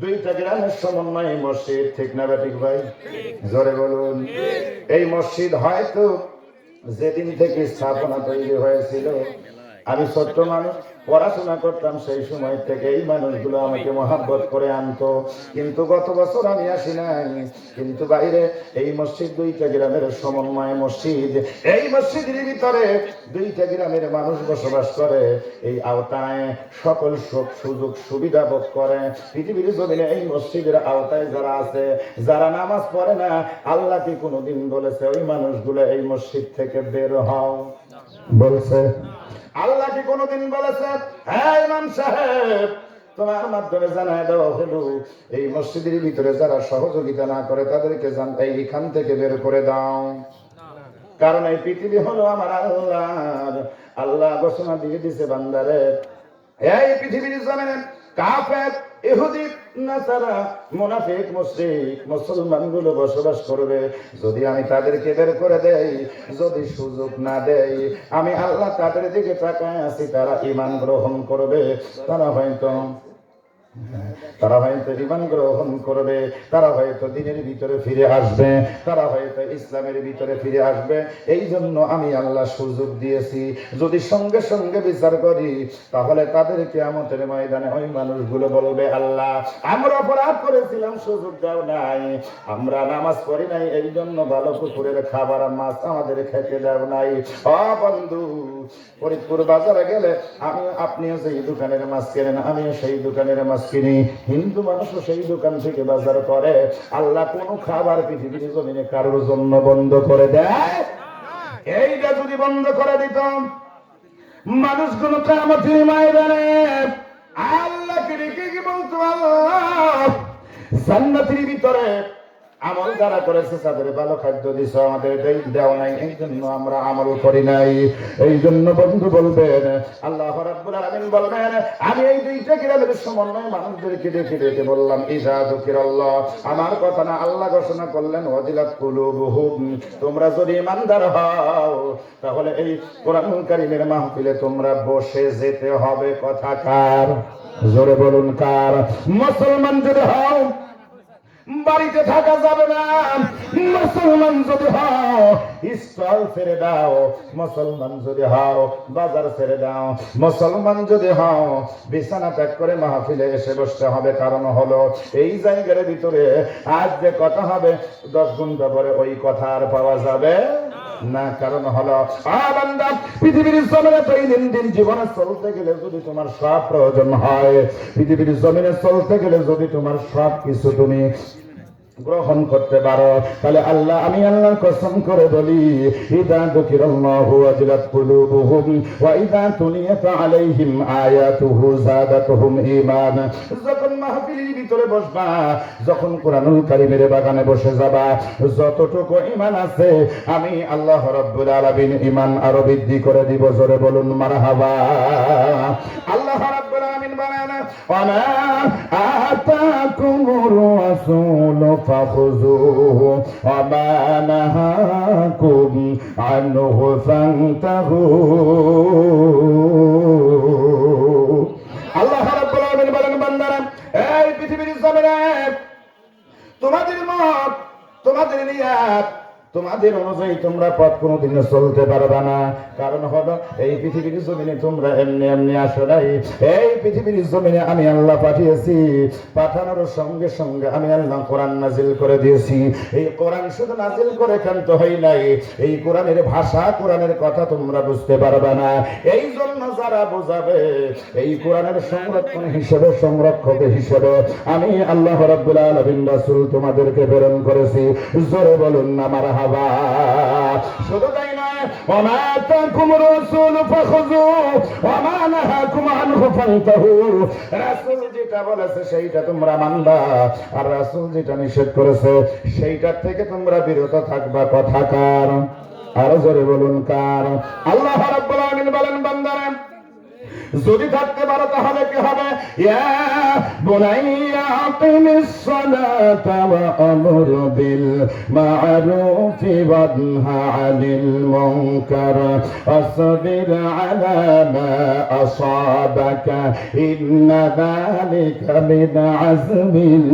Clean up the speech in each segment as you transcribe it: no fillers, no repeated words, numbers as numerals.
দুইটা গ্রামের সমন্বয়ে মসজিদ, ঠিক না ঠিক ভাই? জোরে বলুন। এই মসজিদ হয়তো যেদিন থেকে স্থাপনা তৈরি হয়েছিল, আমি ছোট্ট মানুষ, পড়াশোনা করতাম, সেই সময় থেকে এই মানুষগুলো আমাকে মহাব্বত করে আনতো। কিন্তু গত বছর আমি আসি নাই। কিন্তু বাইরে এই মসজিদ দুইটা গ্রামের সমন্বয় মসজিদ। এই মসজিদের ভিতরে দুইটা গ্রামের মানুষ বসবাস করে। এই আওতায় সকল সুযোগ সুবিধা ভোগ করে। পৃথিবীর জমিনে এই মসজিদের আওতায় যারা আছে, যারা নামাজ পড়ে না, আল্লাহ কি কোনোদিন বলেছে ওই মানুষগুলো এই মসজিদ থেকে বের হও? বলছে? আল্লাহ কি কোনোদিন বলেছে হ্যাঁ ইমাম সাহেব তোমার মাধ্যমে জানায় দেওয়া হলো এই মসজিদের ভিতরে যারা সহযোগিতা না করে তাদেরকে এইখান থেকে বের করে দাও? কারণ এই পৃথিবী হলো আমার আল্লাহর। আল্লাহ ঘোষণা দিয়ে দিছে বান্দারে, এই পৃথিবীর জমিনে কাফের, ইহুদি, নাসারা, মুনাফিক, মুশরিক, মুসলমানগুলো বসবাস করবে। যদি আমি তাদেরকে বের করে দেই, যদি সুযোগ না দেই, আমি আল্লাহ তাদের দিকে তাকায় আছি, তারা ঈমান গ্রহণ করবে। তারা হয়তো ঈমান গ্রহণ করবে, তারা হয়তো দ্বীনের ভিতরে ফিরে আসবে, তারা হয়তো ইসলামের ভিতরে ফিরে আসবে। এই জন্য আমি আল্লাহ সুযোগ দিয়েছি। যদি সঙ্গে সঙ্গে বিচার করি, তাহলে তাদের কিয়ামতের ময়দানে ওই মানুষগুলো বলবে আল্লাহ আমরা অপরাধ করেছিলাম, সুযোগ দাও নাই, আমরা নামাজ পড়ি নাই, এই জন্য ভালো পুকুরের খাবার মাছ আমাদের খেতে দাও নাই। ও বন্ধু, ফরিদপুর বাজারে গেলে আপনিও সেই দোকানের মাছ কেনেন, আমিও সেই দোকানের মাছ কিনি। হিন্দু মানুষও সেই দোকান থেকে বাজার করে। আল্লাহ কোন খাবার পৃথিবীর জমিনে কারোর জন্য বন্ধ করে দেয়? এইটা যদি বন্ধ করে দিত, মানুষগুলো কিয়ামতের ময়দানে আল্লাহকে ডেকে কি বলতো, আল্লাহ জান্নাতের ভিতরে আমল যারা করেছে তাদের ভালো খাদ্য দিছো, আমাদের দেওয়া নাই, এই জন্য আমরা আমল করি নাই। এই জন্য বন্ধু বলবেন, আল্লাহ রাব্বুল আলামিন বলবেন, আমি এই দুইটা গ্রামের সমন্বয় মানুষদেরকে ডেকে ডেকে বললাম ইজা যুকিরাল্লাহ, আমার কথা না, আল্লাহ ঘোষণা করলেন ওয়াজিলাত কুলুবুহুম, তোমরা যদি ইমানদার হও তাহলে এই কোরআনুল কারীমের মাহফিলে তোমরা বসে যেতে হবে। কথা কার? জোরে বলুন কার? মুসলমান যদি হও বাড়িতে থাকা যাবে না। মুসলমান যদি হও স্টল ছেড়ে দাও, মুসলমান যদি হও বাজার ছেড়ে দাও, মুসলমান যদি হও বিছানা ত্যাগ করে মাহফিলে এসে বসতে হবে। কারণ হলো এই জায়গার ভিতরে আজ যে কথা হবে 10 ঘন্টা পরে ওই কথা আর পাওয়া যাবে না। কারণ হলো বান্দা, পৃথিবীর জমিনে দৈনন্দিন জীবনে চলতে গেলে যদি তোমার সব প্রয়োজন হয়, পৃথিবীর জমিনে চলতে গেলে যদি তোমার সব কিছু তুমি গ্রহণ করতে পারো, তাহলে আল্লাহ, আমি আল্লাহ কসম করে বলি, ইদা যুকিরাল্লাহু ওয়াজিলাত কুলুবুহুম ওয়া ইদা তুলিয়াত আলাইহিম আয়াতুহু যাদাতুহুম ঈমান। যখন মাহফিলের ভিতরে বসবা, যখন কোরআনুল কারীমের বাগানে বসে যাবা, যতটুকু ঈমান আছে আমি আল্লাহ রাব্বুল আলামিন ঈমান আরো বৃদ্ধি করে দিব। জোরে বলুন মারহাবা। আল্লাহ রাব্বুল আলামিন বলেন, ওয়া মা আতাকুমুর রাসূল فخذوه وما نهاكم عنه فانتهوا। আল্লাহ রাব্বুল আলামিন বলেন, বান্দারা, এই পৃথিবীর জমিনে তোমাদের মত, তোমাদের নিয়াত, তোমাদের অনুযায়ী তোমরা পথ কোনোদিন চলতে পারবে না। কারণ হলো এই পৃথিবীর জমিনে তোমরা এমনি এমনি আসো নাই। এই পৃথিবীর জমিনে আমি আল্লাহ পাঠিয়েছি, পাঠানোর সঙ্গে সঙ্গে আমি আল্লাহ কোরআন নাজিল করে দিয়েছি। এই কোরআন শুধু নাজিল করে ক্ষান্ত হই নাই, এই কোরআনের ভাষা, কোরআনের কথা তোমরা বুঝতে পারবে না। এই জন্য যারা বোঝাবে, এই কোরআনের সংরক্ষণ হিসেবে, সংরক্ষক হিসেবে আমি আল্লাহ রাব্বুল আলামিন রাসূল তোমাদেরকে প্রেরণ করেছি। জোরে বলুন না মারহাবা। শুধু তাই নয়, ওয়া মা আতাকুম রাসূল ফাখুযুহু ওয়া মা নাহাকুম আনহু ফান্তাহু। রাসূল যেটা বলেছে সেইটা তোমরা মানবা, আর রাসূল যেটা নিষেধ করেছে সেইটার থেকে তোমরা বিরত থাকবা। কথা কার? আর জোরে বলুন কার? আল্লাহ রাব্বুল আলামিন বলেন, বান্দারা যদি থাকতে পারো তাহলে কি হবে? ইয়া বুনাইয়া আকিমিস সালাতা ওয়া আমর বিল মা'রুফ ওয়া নহা আনিল মুনকার ওয়াসবির আলা মা আসাবাকা ইন্না যালিকা মিন আযমিল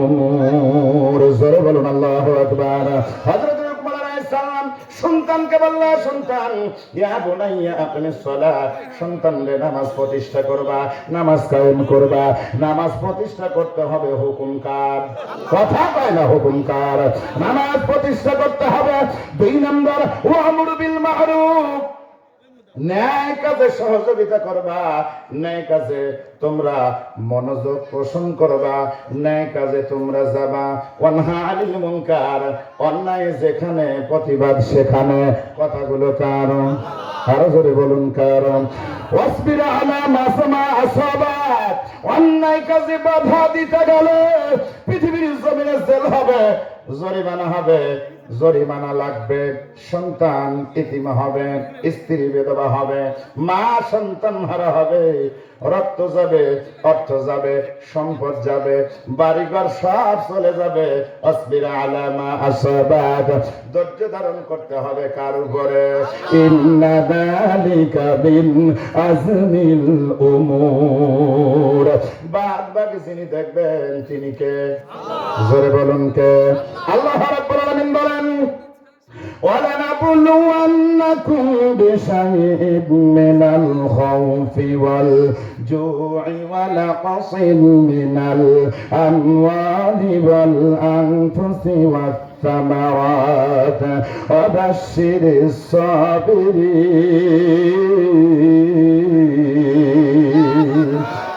উমুর। জোরে বলুন আল্লাহু আকবার। হযরত লুকমান আলাইহিস সালাম সন্তানকে বলল, সন্তান ইয়া বুনাইয়া আকিমিস সালাত, সন্তান রে নামাজ প্রতিষ্ঠা করবা, নামাজ কায়েম করবা। নামাজ প্রতিষ্ঠা করতে হবে হুকুম কার? কথা কয় না, হুকুম কার? নামাজ প্রতিষ্ঠা করতে হবে। 2 নম্বর ওয়ামুর বিল মা'রুফ, ন্যায় কাজে সহযোগিতা করবা, ন্যায় কাজে তোমরা মনোযোগ পোষণ করবা, ন্যায় কাজে তোমরা যাবা। ওয়ানহা আনিল মুনকার, অন্যায় যেখানে প্রতিবাদ সেখানে। কথাগুলো কার? আরো জোরে বলুন কার? ওয়াসবির আলা মা আসাবাক, অন্যায় কাজে বাধা দিতে গেলে পৃথিবীর জমিনে জেল হবে, জরিমানা হবে, জরিমানা লাগবে, সন্তান ইতিম হবে, স্ত্রী বিধবা হবে, মা সন্তান হারা হবে, রক্ত যাবে, অর্থ যাবে, সম্পদ যাবে, বাড়িঘর সব চলে যাবে। আসবির আলা মা আসাবাক, ধৈর্য ধারণ করতে হবে কার উপরে? ইন্না যালিকা মিন আযমিল উমুর। বাদ বাকি যিনি দেখবেন তিনি কে? জোরে বলুন কে? আল্লাহ রাব্বুল আলামিন বলেন, وَلَنَبْلُوَنَّكُمْ بِشَيْءٍ مِّنَ الْخَوْفِ وَالْجُوعِ وَنَقْصٍ مِّنَ الْأَمْوَالِ وَالْأَنفُسِ وَالثَّمَرَاتِ وَبَشِّرِ الصَّابِرِينَ।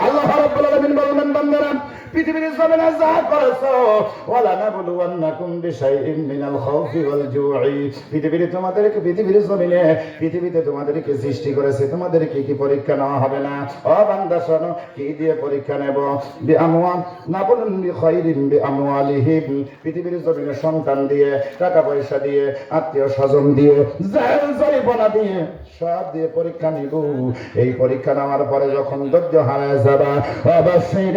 আল্লাহ রাব্বুল আলামিন বলেন, বান্দারা পৃথিবীর জমিনে যা করেছো, ওয়ালা নাবলুওয়ান্নাকুম বিশাইইন মিনাল খাউফি ওয়াল জুই, পৃথিবীর জমিনে পৃথিবীতে তোমাদেরকে সৃষ্টি করেছে, তোমাদেরকে কি পরীক্ষা নেওয়া হবে না? ও বান্দা শোনো, কি দিয়ে পরীক্ষা নেব? বিআমওয়াল নাবলুন বিখাইরিন বিআমওয়ালিহিম, পৃথিবীর জমিনে সন্তান দিয়ে, টাকা পয়সা দিয়ে, আত্মীয় স্বজন দিয়ে, জরিমানা দিয়ে, সব দিয়ে পরীক্ষা নিব। এই পরীক্ষা নেওয়ার পরে যখন ধৈর্য হারায় যাবা, অবশ্যই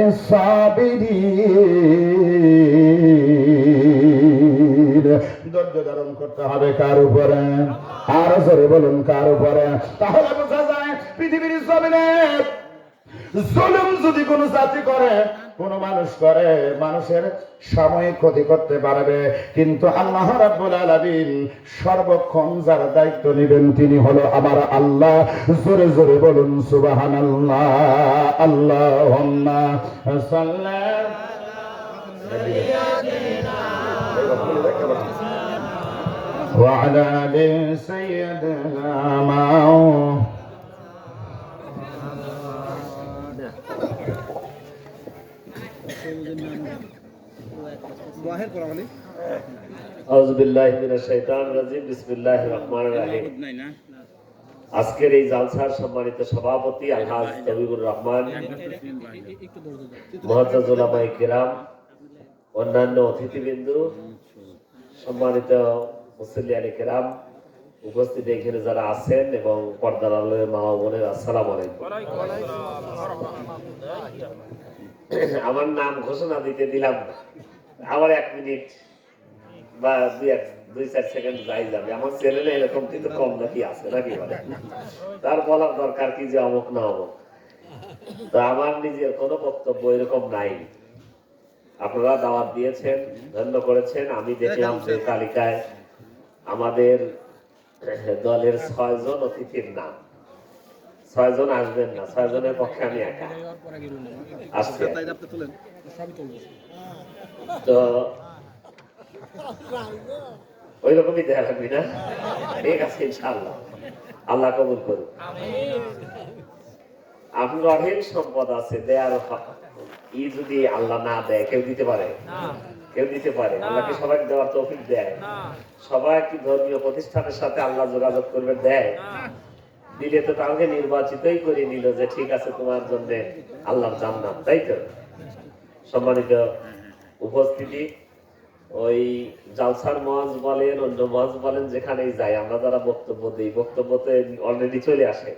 ধৈর্য ধারণ করতে হবে কার উপরে? আরো জোরে বলুন কার উপরে? তাহলে বোঝা যায় পৃথিবীর জমিনে জুলুম যদি কোন জাতি করে, কোন মানুষ করে, মানুষের সাময়িক ক্ষতি করতে পারবে, কিন্তু আল্লাহ রাব্বুল আলামিন সর্বক্ষণ যার দায়িত্ব নেবেন তিনি হলো আমার আল্লাহ। জোরে জোরে বলুন সুবহানাল্লাহ। আল্লাহুম্মা সাল্লি ওয়া আলা আলি সাইয়্যিদিনা মাওলানা। আজকের এই জালসার সম্মানিত সভাপতি আলহাজ তবিবুর রহমান, মুআজ্জাজ উলামায়ে কেরাম, অন্যান্য অতিথিবৃন্দ, সম্মানিত মুসল্লিয়ানে কেরাম, উপস্থিত এখানে যারা আছেন এবং পর্দার আড়ালের মা ও বোনেরা, আসসালামু আলাইকুম। আমার নাম ঘোষণা দিতে দিলাম না, আমার 1 মিনিট বা 2-4 সেকেন্ড যাই যাবে। আমার চ্যানেলে এরকম কিন্তু কম নাকি আছে নাকি বলে, তার বলার দরকার কি যে অমুক না অমুক। তো আমার নিজের কোনো বক্তব্য এরকম নাই। আপনারা দাওয়াত দিয়েছেন, ধন্য করেছেন। আমি দেখলাম যে তালিকায় আমাদের দলের 6 জন অতিথির নাম। 6 জন আসবেন না, 6 জনের পক্ষে আমি একা আসছি। তো ওই রকমই দেখা লাগবি না? ঠিক আছে, ইনশাআল্লাহ আল্লাহ কবুল করুন। আপনার অঢেল সম্পদ আছে, দেয়ার যদি আল্লাহ না দেয়, কেউ দিতে পারে? কেউ দিতে পারে? আল্লাহকে সবাইকে দেওয়ার তৌফিক দেয়? সবাই কি ধর্মীয় প্রতিষ্ঠানের সাথে আল্লাহ যোগাযোগ করবে? দেয়? দিলে তো তাকে নির্বাচিতই করে নিল যে ঠিক আছে তোমার জন্য আল্লাহর জান্নাত, তাই তো? সম্মানিত উপস্থিতি, ওই জালসার মঞ্চ বলেন, অন্য মঞ্চ বলেন, যেখানেই যাই আমরা যারা বক্তব্য দিই, বক্তব্যতে অলরেডি চলে আসে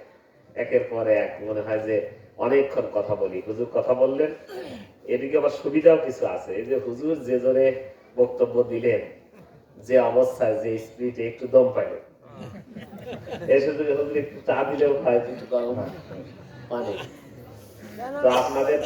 একের পর এক মনে হয় যে অনেকক্ষণ কথা বলি। হুজুর কথা বললেন, এদিকে আবার সুবিধাও কিছু আছে। এই যে হুজুর যে জোরে বক্তব্য দিলেন, যে অবস্থায়, যে স্পিরিটে, একটু দম পাইল। এসে যদি হুজুর একটু চা দিলেও খায়, একটু গরম পানি। তো আপনাদের